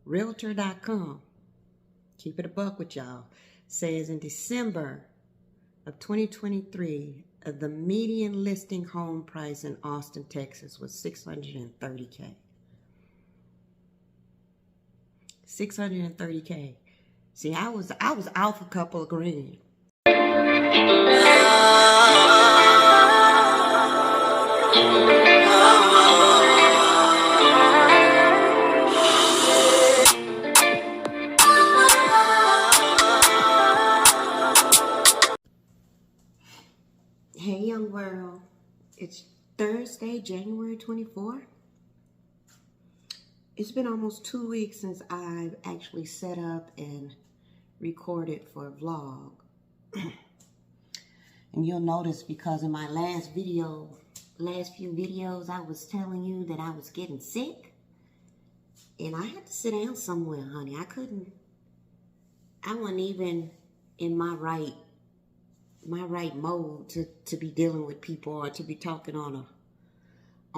Realtor.com, keep it a buck with y'all, says in December of 2023, the median listing home price in Austin, Texas was $630K. $630K. See, I was off a couple of grand. Hey, young world. It's Thursday, January 24th. It's been almost 2 weeks since I've actually set up and recorded for a vlog. And you'll notice because in my last few videos, I was telling you that I was getting sick. And I had to sit down somewhere, honey. I wasn't even in my right mode to be dealing with people or to be talking on a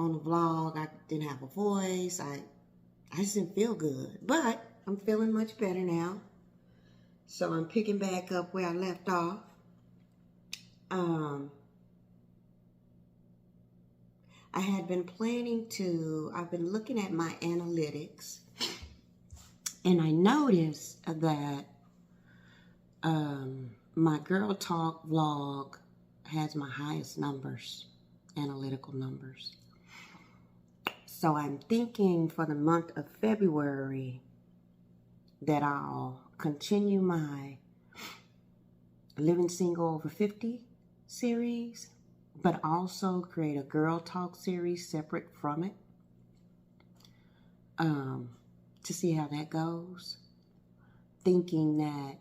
vlog. I didn't have a voice. I just didn't feel good. But I'm feeling much better now. So I'm picking back up where I left off. I had been I've been looking at my analytics, and I noticed that my Girl Talk vlog has my highest numbers, analytical numbers. So I'm thinking for the month of February that I'll continue my Living Single Over 50 series, but also create a Girl Talk series separate from it, to see how that goes. Thinking that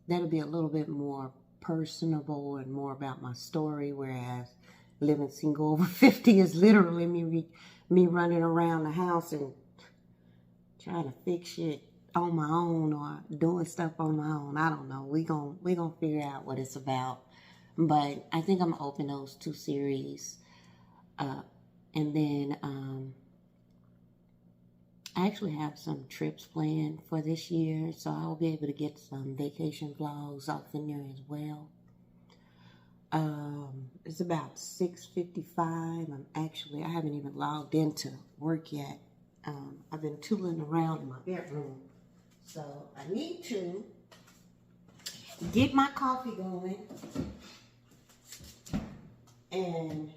that'll be a little bit more personable and more about my story, whereas Living Single Over 50 is literally me running around the house and trying to fix shit on my own or doing stuff on my own. I don't know. We gonna figure out what it's about. But I think I'm gonna open those two series up. And then I actually have some trips planned for this year, so I'll be able to get some vacation vlogs off in there as well. It's about 6:55. I haven't even logged into work yet. I've been tooling around in my bedroom. So I need to get my coffee going and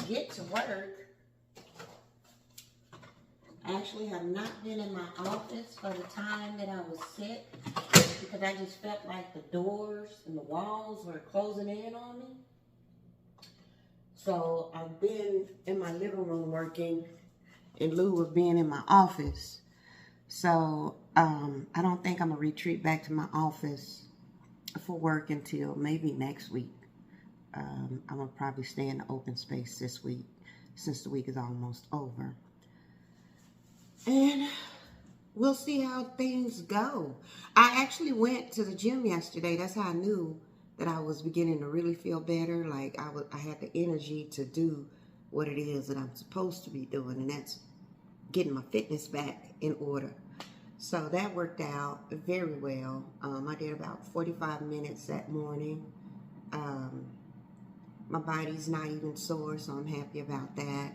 get to work. I actually have not been in my office for the time that I was sick because I just felt like the doors and the walls were closing in on me. So I've been in my living room working in lieu of being in my office. So I don't think I'm going to retreat back to my office for work until maybe next week. I'm going to probably stay in the open space this week since the week is almost over. And we'll see how things go. I actually went to the gym yesterday. That's how I knew that I was beginning to really feel better. Like I had the energy to do what it is that I'm supposed to be doing, and that's getting my fitness back in order. So that worked out very well. I did about 45 minutes that morning. My body's not even sore, so I'm happy about that.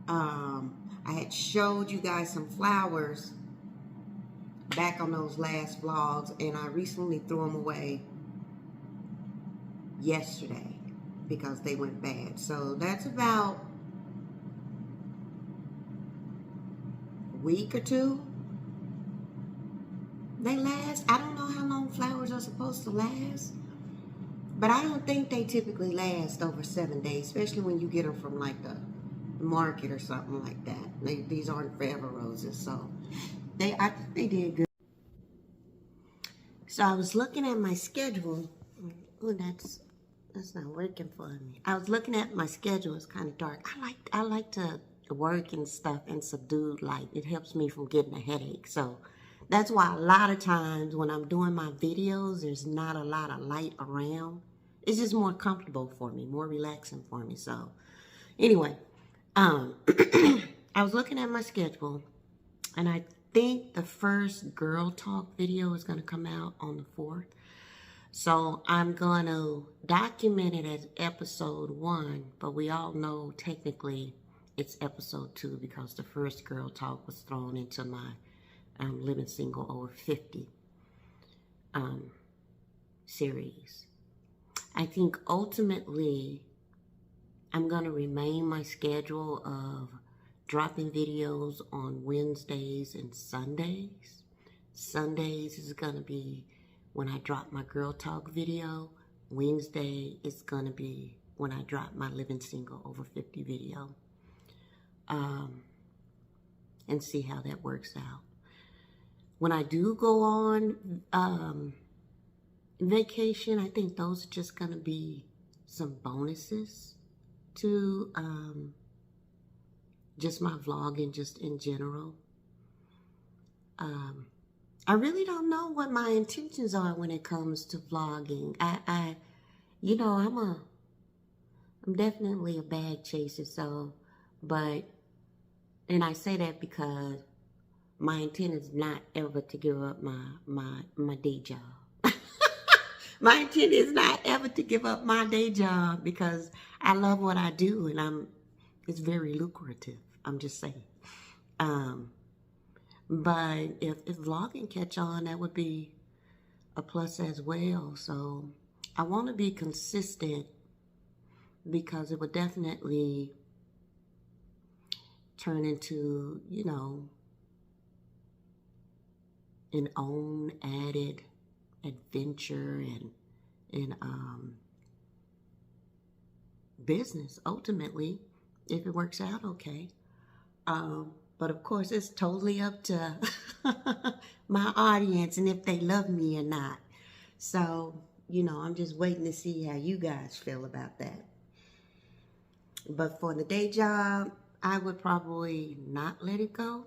I had showed you guys some flowers back on those last vlogs, and I recently threw them away yesterday because they went bad. So that's about a week or two. They last. I don't know how long flowers are supposed to last, but I don't think they typically last over 7 days, especially when you get them from like the market or something like that. These aren't forever roses, so I think they did good. So I was looking at my schedule. Oh, that's not working for me. I was looking at my schedule. It's kind of dark. I like to work and stuff in subdued light. It helps me from getting a headache. So that's why a lot of times when I'm doing my videos, there's not a lot of light around it's just more comfortable for me, more relaxing for me. So anyway, I was looking at my schedule, and I think the first girl talk video is going to come out on the 4th. So I'm going to document it as episode 1, but we all know technically it's episode 2 because the first girl talk was thrown into my Living Single Over 50 series. I think ultimately I'm going to remain my schedule of dropping videos on Wednesdays and Sundays. Sundays is going to be when I drop my Girl Talk video. Wednesday is going to be when I drop my Living Single Over 50 video. And see how that works out. When I do go on vacation, I think those are just going to be some bonuses to just my vlogging, just in general. I really don't know what my intentions are when it comes to vlogging. You know, I'm definitely a bag chaser, so, and I say that because my intent is not ever to give up my day job. My intent is not ever to give up my day job because I love what I do, and it's very lucrative. I'm just saying. But if vlogging catch on, that would be a plus as well. So I want to be consistent because it would definitely turn into, you know, an own added adventure and business ultimately, if it works out okay. But of course, it's totally up to my audience and if they love me or not. So, you know, I'm just waiting to see how you guys feel about that. But for the day job, I would probably not let it go.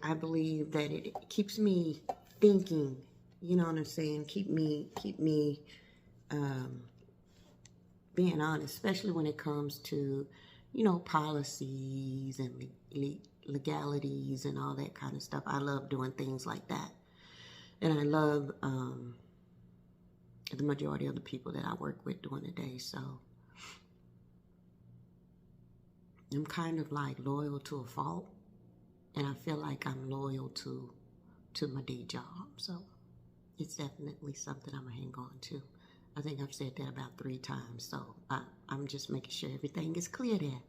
I believe that it keeps me thinking, you know what I'm saying? Keep me being honest, especially when it comes to, you know, policies and legalities and all that kind of stuff. I love doing things like that. And I love the majority of the people that I work with during the day. So I'm kind of like loyal to a fault. And I feel like I'm loyal to my day job. So it's definitely something I'm going to hang on to. I think I've said that about 3 times. So I'm just making sure everything is clear there.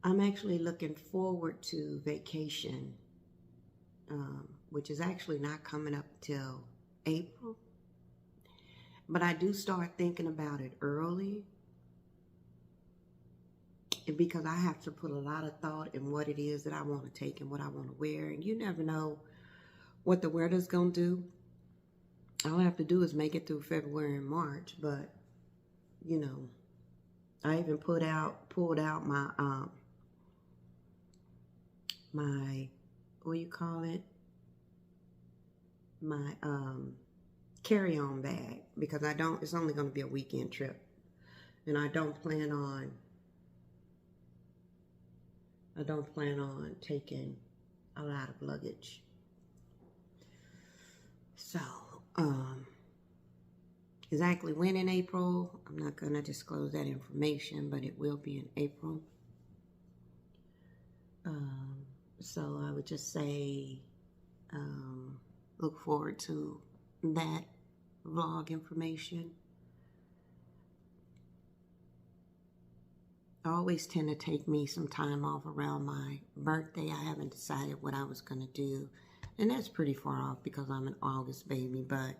I'm actually looking forward to vacation, which is actually not coming up till April. But I do start thinking about it early, because I have to put a lot of thought in what it is that I want to take and what I want to wear. And you never know what the weather's going to do. All I have to do is make it through February and March. But, you know, I even pulled out my, what do you call it? My carry-on bag, because it's only going to be a weekend trip. And I don't plan on taking a lot of luggage. So, exactly when in April, I'm not going to disclose that information, but it will be in April. So I would just say, look forward to that vlog information. I always tend to take me some time off around my birthday. I haven't decided what I was going to do. And that's pretty far off because I'm an August baby. But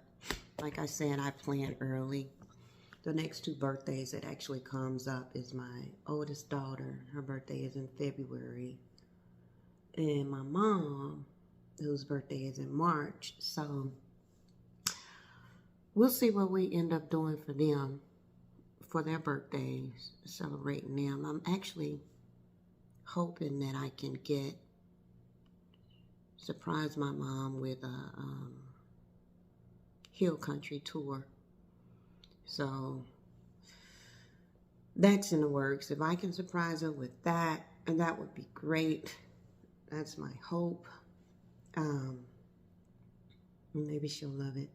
like I said, I plan early. The next 2 birthdays that actually comes up is my oldest daughter. Her birthday is in February. And my mom, whose birthday is in March. So we'll see what we end up doing for them. For their birthdays, celebrating them. I'm actually hoping that I can surprise my mom with a hill country tour. So that's in the works. If I can surprise her with that, and that would be great. That's my hope. Maybe she'll love it.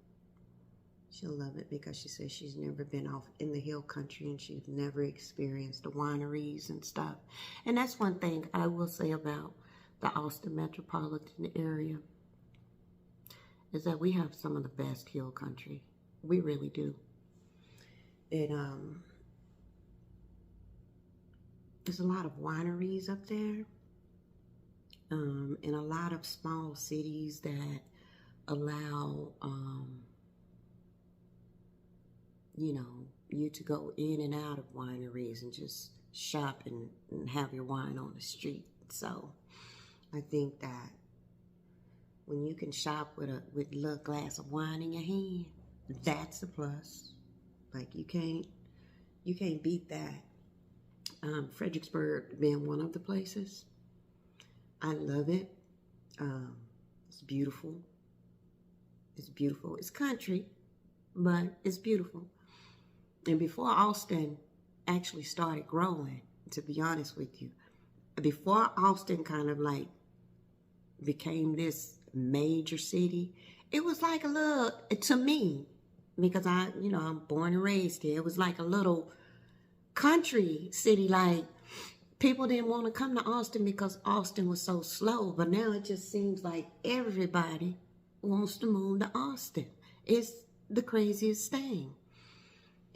She'll love it because she says she's never been off in the hill country and she's never experienced the wineries and stuff. And that's one thing I will say about the Austin metropolitan area, is that we have some of the best hill country. We really do. There's a lot of wineries up there, and a lot of small cities that allow, you to go in and out of wineries and just shop and have your wine on the street. So I think that when you can shop with a little glass of wine in your hand, that's a plus. Like you can't beat that. Fredericksburg being one of the places. I love it. It's beautiful. It's beautiful. It's country, but it's beautiful. And before Austin actually started growing, to be honest with you, before Austin kind of like became this major city, it was like a little, to me, because I'm born and raised here, it was like a little country city. Like people didn't want to come to Austin because Austin was so slow, but now it just seems like everybody wants to move to Austin. It's the craziest thing.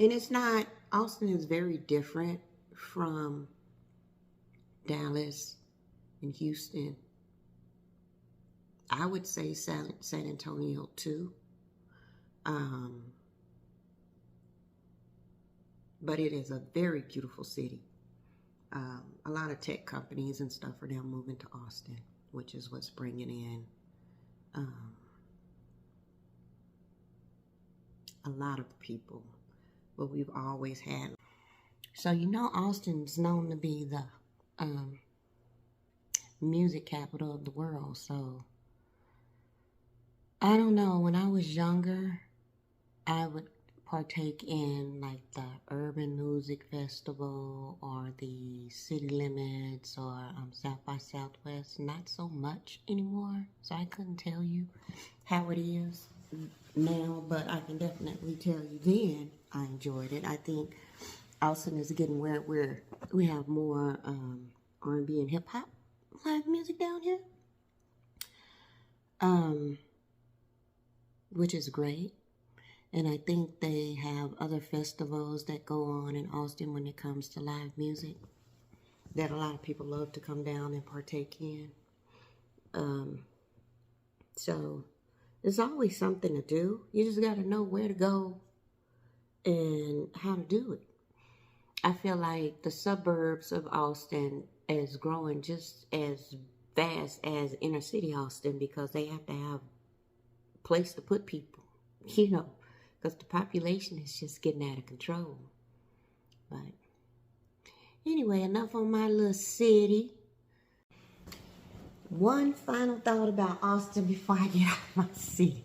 And it's not, Austin is very different from Dallas and Houston. I would say San Antonio too. But it is a very beautiful city. A lot of tech companies and stuff are now moving to Austin, which is what's bringing in a lot of people. But we've always had. So Austin's known to be the music capital of the world. So I don't know. When I was younger, I would partake in like the Urban Music Festival or the City Limits or South by Southwest. Not so much anymore, so I couldn't tell you how it is now, but I can definitely tell you then I enjoyed it. I think Austin is getting where we have more R&B and hip hop live music down here, which is great. And I think they have other festivals that go on in Austin when it comes to live music that a lot of people love to come down and partake in. So there's always something to do. You just got to know where to go and how to do it. I feel like the suburbs of Austin is growing just as fast as inner city Austin because they have to have a place to put people, because the population is just getting out of control. But anyway, enough on my little city. One final thought about Austin before I get out of my city.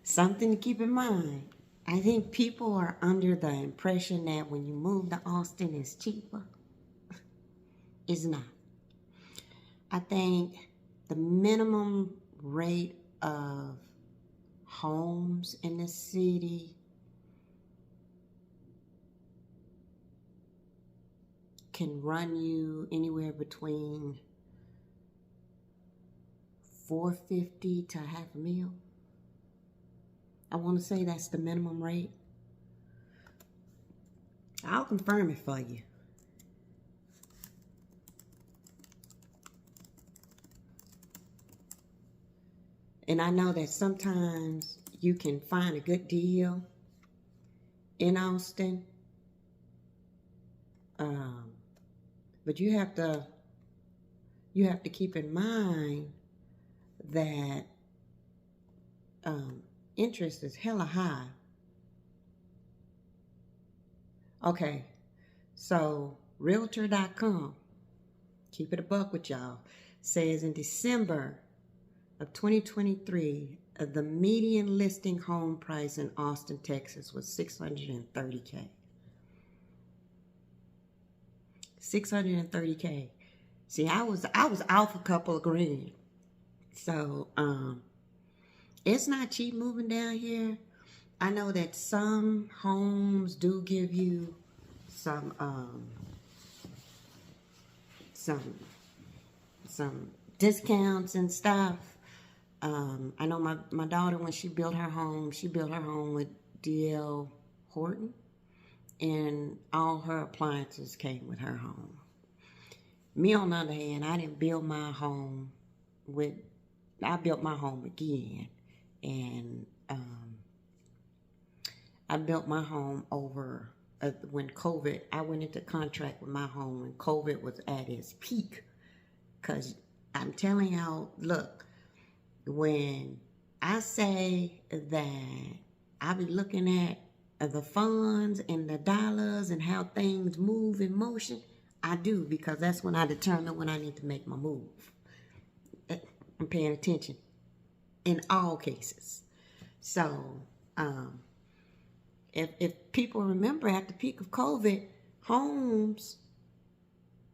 Something to keep in mind. I think people are under the impression that when you move to Austin, it's cheaper. It's not. I think the minimum rate of homes in the city can run you anywhere between $450 to $500,000. I want to say that's the minimum rate. I'll confirm it for you. And I know that sometimes you can find a good deal in Austin. But you have to keep in mind that interest is hella high. Okay, so realtor.com, keep it a buck with y'all, says in December of 2023, the median listing home price in Austin, Texas was $630K. $630K. See, I was off a couple of grand. So, it's not cheap moving down here. I know that some homes do give you some discounts and stuff. I know my daughter, when she built her home with D.L. Horton, and all her appliances came with her home. Me, on the other hand, I built my home again, and I built my home over when COVID. I went into contract with my home when COVID was at its peak. Because I'm telling y'all, look, when I say that I be looking at the funds and the dollars and how things move in motion, I do, because that's when I determine when I need to make my move. I'm paying attention in all cases. So, if people remember, at the peak of COVID,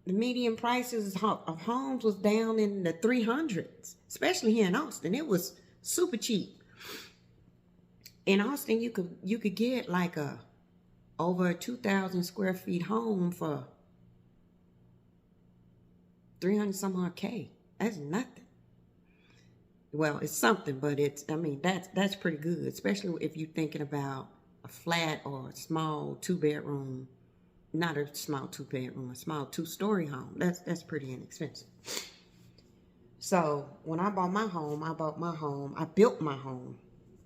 the median prices of homes was down in the 300s, especially here in Austin. It was super cheap. In Austin, you could get like over a 2,000 square feet home for 300 some odd K. That's nothing. Well, it's something, but that's pretty good, especially if you're thinking about a flat or a small 2-bedroom, not a small 2-bedroom, a small 2-story home. That's pretty inexpensive. So when I built my home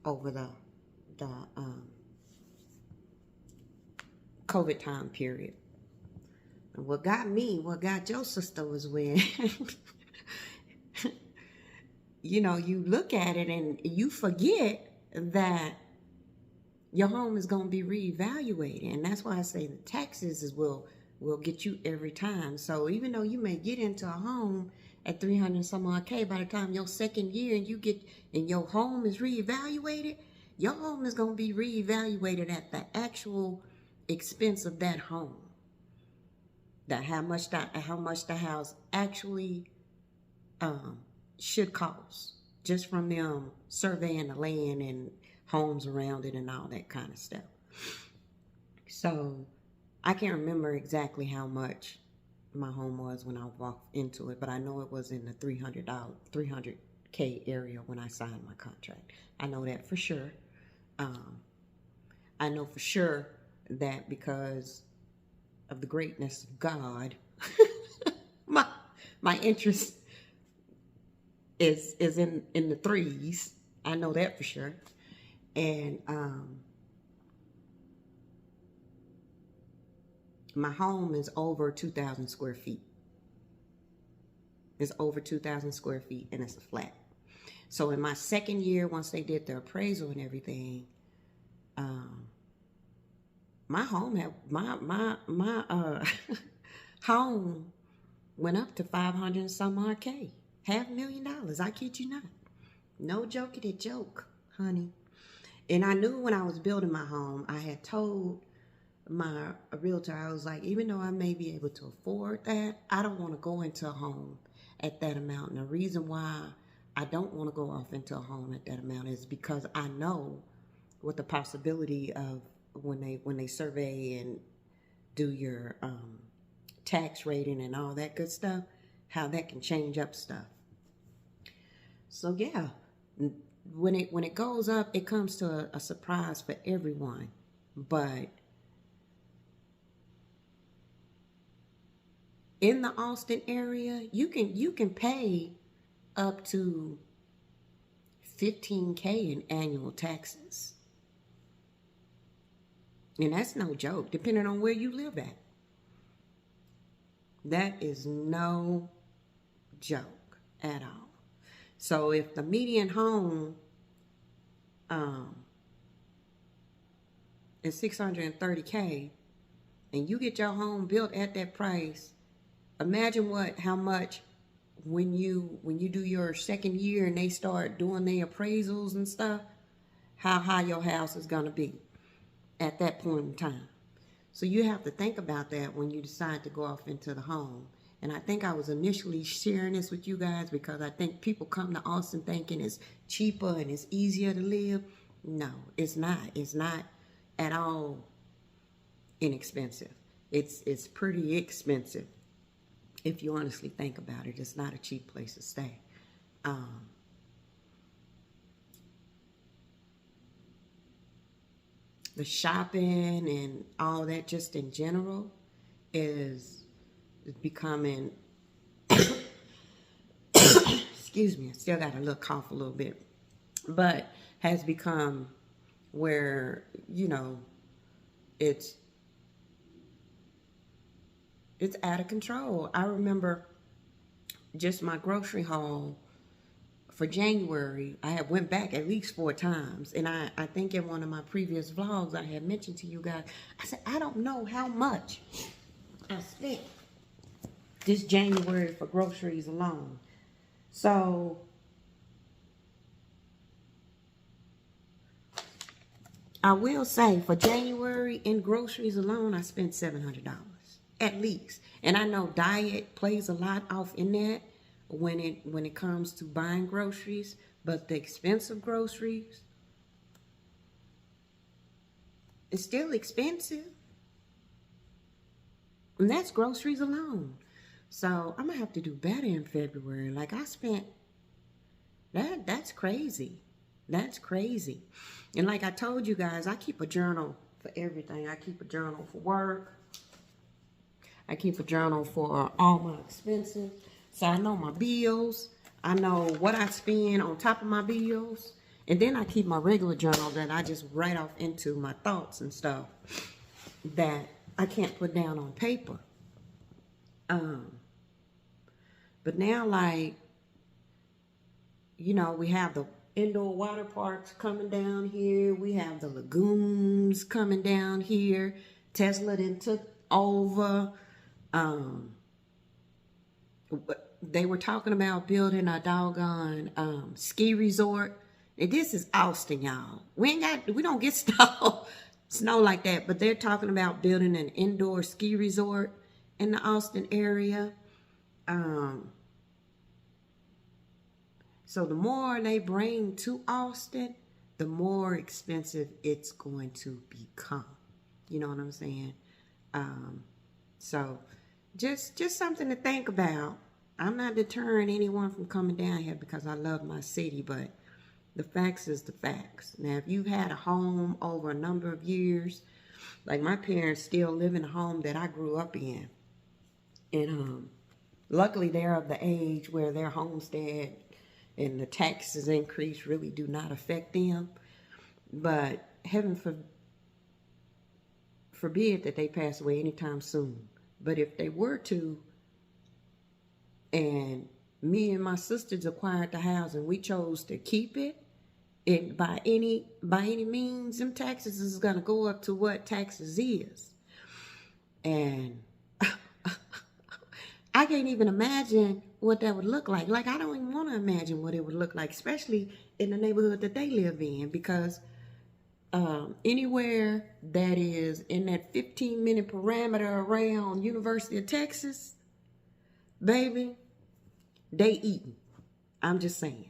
over the COVID time period. And what got your sister was when you look at it and you forget that your home is going to be reevaluated. And that's why I say the taxes will get you every time. So even though you may get into a home at 300 some odd K, by the time your second year and your home is reevaluated, your home is going to be reevaluated at the actual expense of that home. That how much the house actually should cost, just from them surveying the land and homes around it and all that kind of stuff. So I can't remember exactly how much my home was when I walked into it, but I know it was in the $300K area when I signed my contract. I know that for sure. I know for sure that because of the greatness of God, my interest is in the threes. I know that for sure. And my home is over 2,000 square feet. It's over 2,000 square feet, and it's a flat. So in my second year, once they did the appraisal and everything, my home had my home went up to 500 some odd K, $500,000. I kid you not. No jokey joke, honey. And I knew when I was building my home, I had told my realtor, I was like, even though I may be able to afford that, I don't want to go into a home at that amount. And the reason why I don't want to go off into a home at that amount is because I know what the possibility of when they survey and do your tax rating and all that good stuff, how that can change up stuff. So yeah, when it goes up, it comes to a surprise for everyone. But in the Austin area, you can pay up to $15K in annual taxes. And that's no joke, depending on where you live at. That is no joke at all. So if the median home is $630K, and you get your home built at that price imagine how much when you do your second year and they start doing their appraisals and stuff, how high your house is going to be at that point in time. So you have to think about that when you decide to go off into the home. And I think I was initially sharing this with you guys because I think people come to Austin thinking it's cheaper and it's easier to live. No, it's not. It's not at all inexpensive. It's pretty expensive if you honestly think about it. It's not a cheap place to stay. The shopping and all that just in general is becoming, excuse me, I still got a little cough a little bit, but has become where, you know, it's out of control. I remember just my grocery haul for January. I have went back at least 4 times. And I think in one of my previous vlogs, I had mentioned to you guys, I said, I don't know how much I spent this January for groceries alone. So I will say for January in groceries alone, I spent $700 at least. And I know diet plays a lot off in that when it comes to buying groceries, but the expensive groceries, it's still expensive. And that's groceries alone. So I'm gonna have to do better in February. Like I spent that's crazy. That's crazy. And like I told you guys, I keep a journal for everything. I keep a journal for work. I keep a journal for all my expenses. So I know my bills. I know what I spend on top of my bills. And then I keep my regular journal that I just write off into my thoughts and stuff that I can't put down on paper. But now, like, you know, we have the indoor water parks coming down here. We have the lagoons coming down here. Tesla then took over. They were talking about building a doggone ski resort. And this is Austin, y'all. We don't get snow like that, but they're talking about building an indoor ski resort in the Austin area. So the more they bring to Austin, the more expensive it's going to become. You know what I'm saying? So just something to think about. I'm not deterring anyone from coming down here because I love my city, but the facts is the facts. Now, if you've had a home over a number of years, like my parents still live in a home that I grew up in. And luckily they're of the age where their homestead and the taxes increase really do not affect them. But heaven forbid that they pass away anytime soon. But if they were to, and me and my sisters acquired the house and we chose to keep it, and by any means, them taxes is gonna go up to what taxes is. And I can't even imagine what that would look like. Like, I don't even want to imagine what it would look like, especially in the neighborhood that they live in, because anywhere that is in that 15-minute parameter around University of Texas, baby, they eating. I'm just saying.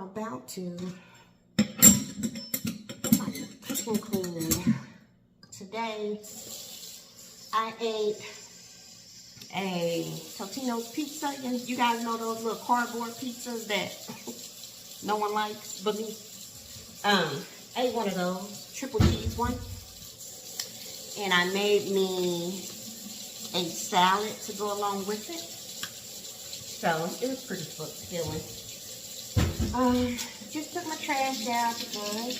About to get my kitchen clean. Today I ate a Totino's pizza. You guys know those little cardboard pizzas that no one likes but me. I ate one of those, triple cheese one. And I made me a salad to go along with it. So it was pretty fulfilling. Just took my trash out because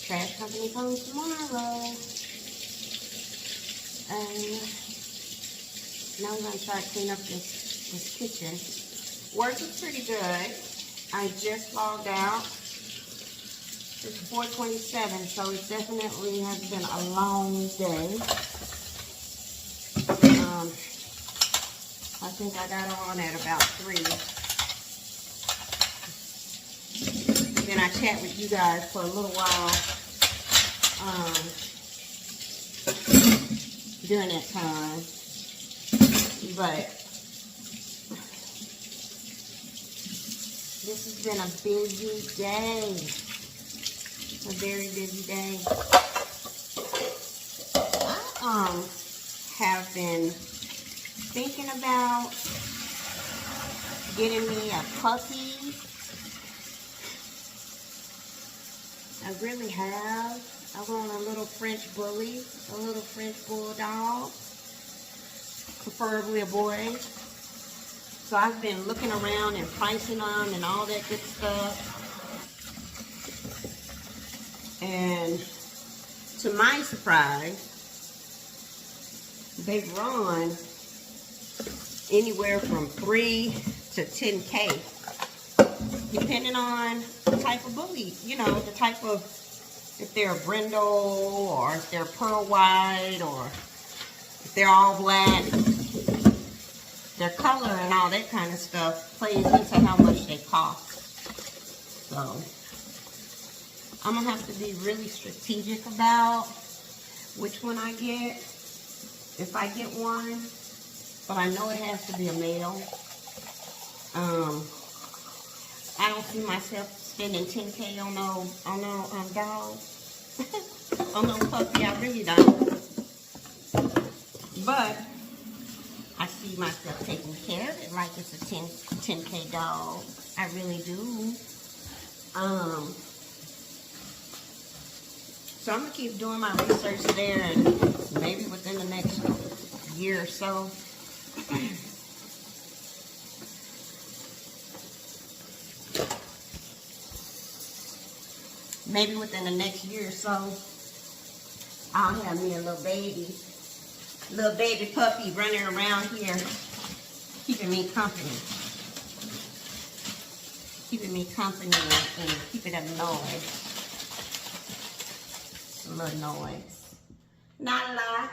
trash company comes tomorrow. Now I'm gonna try to clean up this kitchen. Work is pretty good. I just logged out. It's 4:27, so it definitely has been a long day. I think I got on at about 3. Then I chat with you guys for a little while during that time. But this has been a busy day. A very busy day. I have been thinking about getting me a puppy. I really have. I want a little French bully, a little French bulldog, preferably a boy. So I've been looking around and pricing them and all that good stuff. And to my surprise, they run anywhere from 3 to 10K, depending on the type of bully, you know, the type of, if they're a brindle or if they're pearl white or if they're all black. Their color and all that kind of stuff plays into how much they cost. So I'm gonna have to be really strategic about which one I get, if I get one. But I know it has to be a male. I don't see myself spending 10K on no dog, on no puppy. I really don't. But I see myself taking care of it like it's a 10K dog. I really do. So I'm gonna keep doing my research there, and maybe within the next year or so, I'll have me a little baby puppy running around here, keeping me company and keeping up noise. A little noise. Not a lot.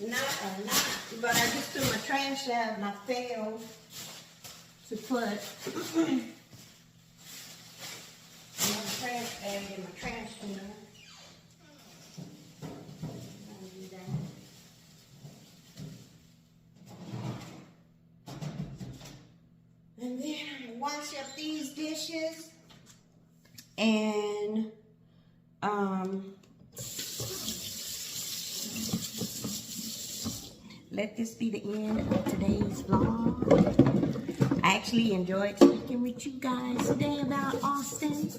Not a lot. But I just threw my trash out and I failed to put trash bag in my trash can. And then I'm gonna wash up these dishes and let this be the end of today's vlog. I actually enjoyed speaking with you guys today about Austin.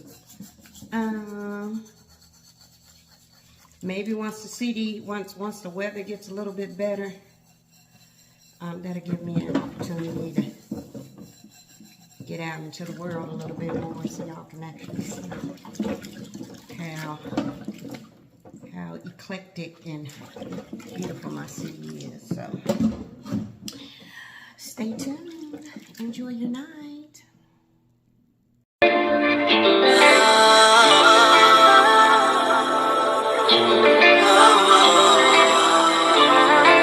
Maybe once the weather gets a little bit better, that'll give me an opportunity to get out into the world a little bit more, so y'all can actually see how eclectic and beautiful my city is. So stay tuned. Enjoy your night.